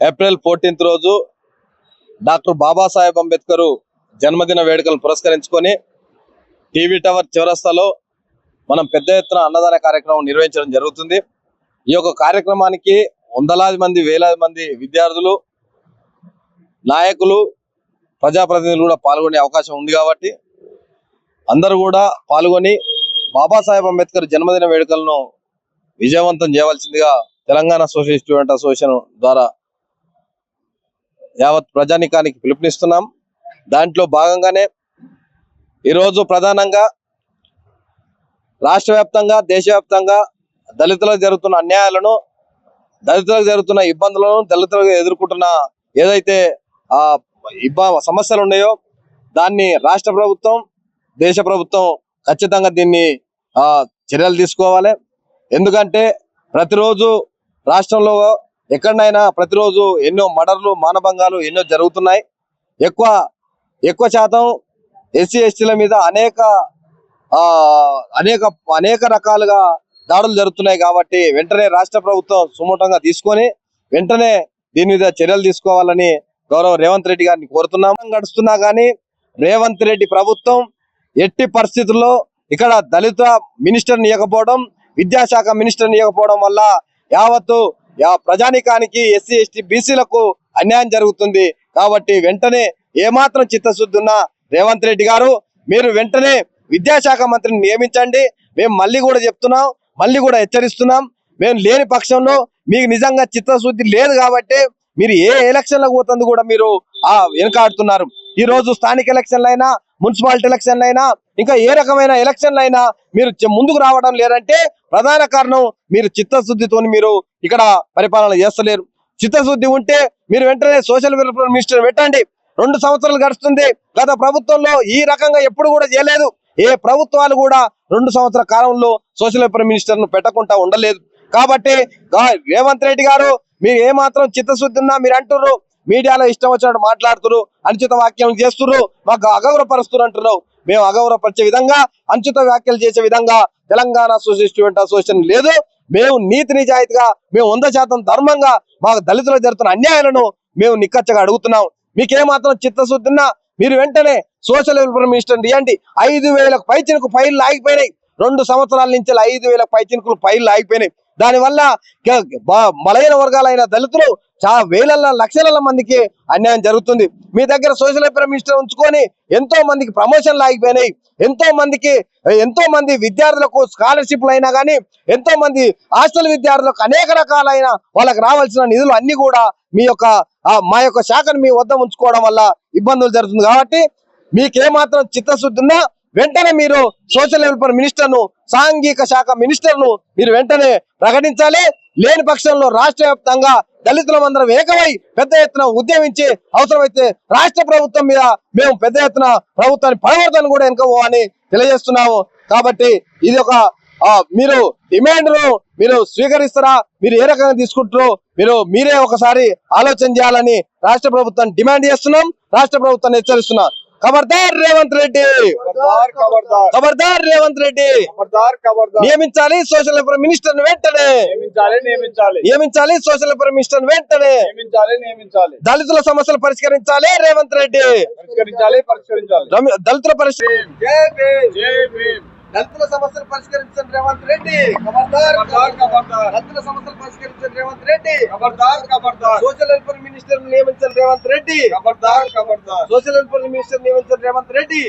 April 14 రోజు doctor Babasaheb Ambedkar జన్మదిన వేడుకలను పురస్కరించుకొని టీవీ టవర్ చౌరస్తాలో మనం పెద్ద ఎత్తున అన్నదాన కార్యక్రమం నిర్వహించడం జరుగుతుంది. ఈ యొక్క కార్యక్రమానికి వందలాది మంది వేలాది మంది విద్యార్థులు, నాయకులు, ప్రజాప్రతినిధులు కూడా పాల్గొనే అవకాశం ఉంది. కాబట్టి అందరూ కూడా పాల్గొని బాబాసాహెబ్ అంబేద్కర్ జన్మదిన వేడుకలను విజయవంతం చేయవలసిందిగా తెలంగాణ సోషలిస్ట్ స్టూడెంట్ అసోసియేషన్ ద్వారా యావత్ ప్రజానికానికి పిలుపునిస్తున్నాం. దాంట్లో భాగంగానే ఈరోజు ప్రధానంగా రాష్ట్ర వ్యాప్తంగా, దేశవ్యాప్తంగా దళితులకు జరుగుతున్న అన్యాయాలను, దళితులకు జరుగుతున్న ఇబ్బందులను, దళితులకు ఎదుర్కొంటున్న ఏదైతే సమస్యలు ఉన్నాయో దాన్ని రాష్ట్ర ప్రభుత్వం, దేశ ప్రభుత్వం ఖచ్చితంగా దీన్ని చర్యలు తీసుకోవాలి. ఎందుకంటే ప్రతిరోజు రాష్ట్రంలో ఎక్కడైనా ప్రతిరోజు ఎన్నో మర్డర్లు, మానభంగాలు ఎన్నో జరుగుతున్నాయి. ఎక్కువ శాతం ఎస్సీ ఎస్టీల మీద అనేక రకాలుగా దాడులు జరుగుతున్నాయి. కాబట్టి వెంటనే రాష్ట్ర ప్రభుత్వం సుమోటంగా తీసుకొని వెంటనే దీని మీద చర్యలు తీసుకోవాలని గౌరవ రేవంత్ రెడ్డి గారిని కోరుతున్నాం. గడుస్తున్నా కానీ రేవంత్ రెడ్డి ప్రభుత్వం ఎట్టి పరిస్థితుల్లో ఇక్కడ దళిత మినిస్టర్ నియకపోవడం, విద్యాశాఖ మినిస్టర్ నియకపోవడం వల్ల యావత్తు ప్రజానికానికి, ఎస్సీ ఎస్టీ బీసీలకు అన్యాయం జరుగుతుంది. కాబట్టి వెంటనే ఏమాత్రం చిత్తశుద్ధి ఉన్న రేవంత్ రెడ్డి గారు మీరు వెంటనే విద్యాశాఖ మంత్రిని నియమించండి. మేము మళ్ళీ కూడా చెప్తున్నాం, మళ్ళీ కూడా హెచ్చరిస్తున్నాం. మేము లేని పక్షంలో మీకు నిజంగా చిత్తశుద్ధి లేదు కాబట్టి మీరు ఏ ఎలక్షన్లకు పోతుంది కూడా మీరు వెనకాడుతున్నారు. ఈ రోజు స్థానిక ఎలక్షన్లైనా, మున్సిపాలిటీ ఎలక్షన్లైనా, ఇంకా ఏ రకమైన ఎలక్షన్లైనా మీరు ముందుకు రావడం లేదంటే ప్రధాన కారణం మీరు చిత్తశుద్ధితో మీరు ఇక్కడ పరిపాలన చేస్తలేరు. చిత్తశుద్ధి ఉంటే మీరు వెంటనే సోషల్ వెల్ఫేర్ మినిస్టర్ పెట్టండి. 2 సంవత్సరాలు గడుస్తుంది. గత ప్రభుత్వంలో ఈ రకంగా ఎప్పుడు కూడా చేయలేదు. ఏ ప్రభుత్వాలు కూడా 2 సంవత్సరాల కాలంలో సోషల్ వెల్ఫేర్ మినిస్టర్ ను పెట్టకుండా ఉండలేదు. కాబట్టి రేవంత్ రెడ్డి గారు మీరు ఏమాత్రం చిత్తశుద్ధి ఉన్నా మీరు అంటున్నారు, మీడియాలో ఇష్టం వచ్చినట్టు మాట్లాడుతున్నారు, అనుచిత వ్యాఖ్యలు చేస్తున్నారు, మాకు అగౌరవపరుస్తున్నారు అంటున్నారు. మేము అగౌరవపరిచే విధంగా, అనుచిత వ్యాఖ్యలు చేసే విధంగా తెలంగాణ సోషలిస్ట్ స్టూడెంట్ అసోసియేషన్ లేదు. మేము నీతి నిజాయితీగా, మేము 100% ధర్మంగా మాకు దళితులకు జరుగుతున్న అన్యాయాలను మేము నిక్కచ్చగా అడుగుతున్నాం. మీకేమాత్రం చిత్తశుద్ధి ఉన్నా మీరు వెంటనే సోషల్ వెల్ఫేర్ మినిస్టర్ ఇవ్వండి. 5,000 పైచినుకు ఫైళ్లు ఆగిపోయినాయి. 2 సంవత్సరాల నుంచి 5,000 పైచినుకులు ఫైళ్లు ఆగిపోయినాయి. దానివల్ల బలహీన వర్గాలైన దళితులు వేల లక్షల మందికి అన్యాయం జరుగుతుంది. మీ దగ్గర సోషల్ వెల్ఫేర్ మినిస్టర్ ఉంచుకొని ఎంతో మందికి ప్రమోషన్లు ఆగిపోయినాయి. ఎంతో మంది విద్యార్థులకు స్కాలర్షిప్లు అయినా కానీ, ఎంతో మంది హాస్టల్ విద్యార్థులకు అనేక రకాలైన వాళ్ళకి రావాల్సిన నిధులు అన్ని కూడా మా యొక్క శాఖను మీ వద్ద ఉంచుకోవడం వల్ల ఇబ్బందులు జరుగుతుంది. కాబట్టి మీకేమాత్రం చిత్తశుద్ధి ఉన్నా వెంటనే మీరు సోషల్ వెల్ఫేర్ మినిస్టర్ ను, సాంఘిక శాఖ మినిస్టర్ ను మీరు వెంటనే ప్రకటించాలి. లేని పక్షంలో రాష్ట్ర వ్యాప్తంగా దళితులందరం ఏకమై పెద్ద ఎత్తున ఉద్యమించి అవసరమైతే రాష్ట్ర ప్రభుత్వం మీద మేము పెద్ద ఎత్తున ప్రభుత్వాన్ని పరవర్తన కూడా ఎన్నుకోవాలని తెలియజేస్తున్నాము. కాబట్టి ఇది ఒక మీరు డిమాండ్ను మీరు స్వీకరిస్తారా, మీరు ఏ రకంగా తీసుకుంటారో మీరే ఒకసారి ఆలోచన చేయాలని రాష్ట్ర ప్రభుత్వాన్ని డిమాండ్ చేస్తున్నాం. రాష్ట్ర ప్రభుత్వాన్ని హెచ్చరిస్తున్నాం. ఖబర్దార్ రేవంత్ రెడ్డి, ఖబర్దార్ రేవంత్ రెడ్డి, నియమించాలి సోషల్ వెల్ఫేర్ మినిస్టర్ వెంటనే, నియమించాలి సోషల్ వెల్ఫేర్ మినిస్టర్ వెంటనే, దళితుల సమస్యలు పరిష్కరించాలి రేవంత్ రెడ్డి, దళితుల దళితుల సమస్యలు పరిష్కరించండి రేవంత్ రెడ్డి, దళితుల సమస్యలు పరిష్కరించండి Revanth Reddy, social welfare minister నియమించండి Revanth Reddy, social welfare minister నియమించండి రేవంత్ రెడ్డి.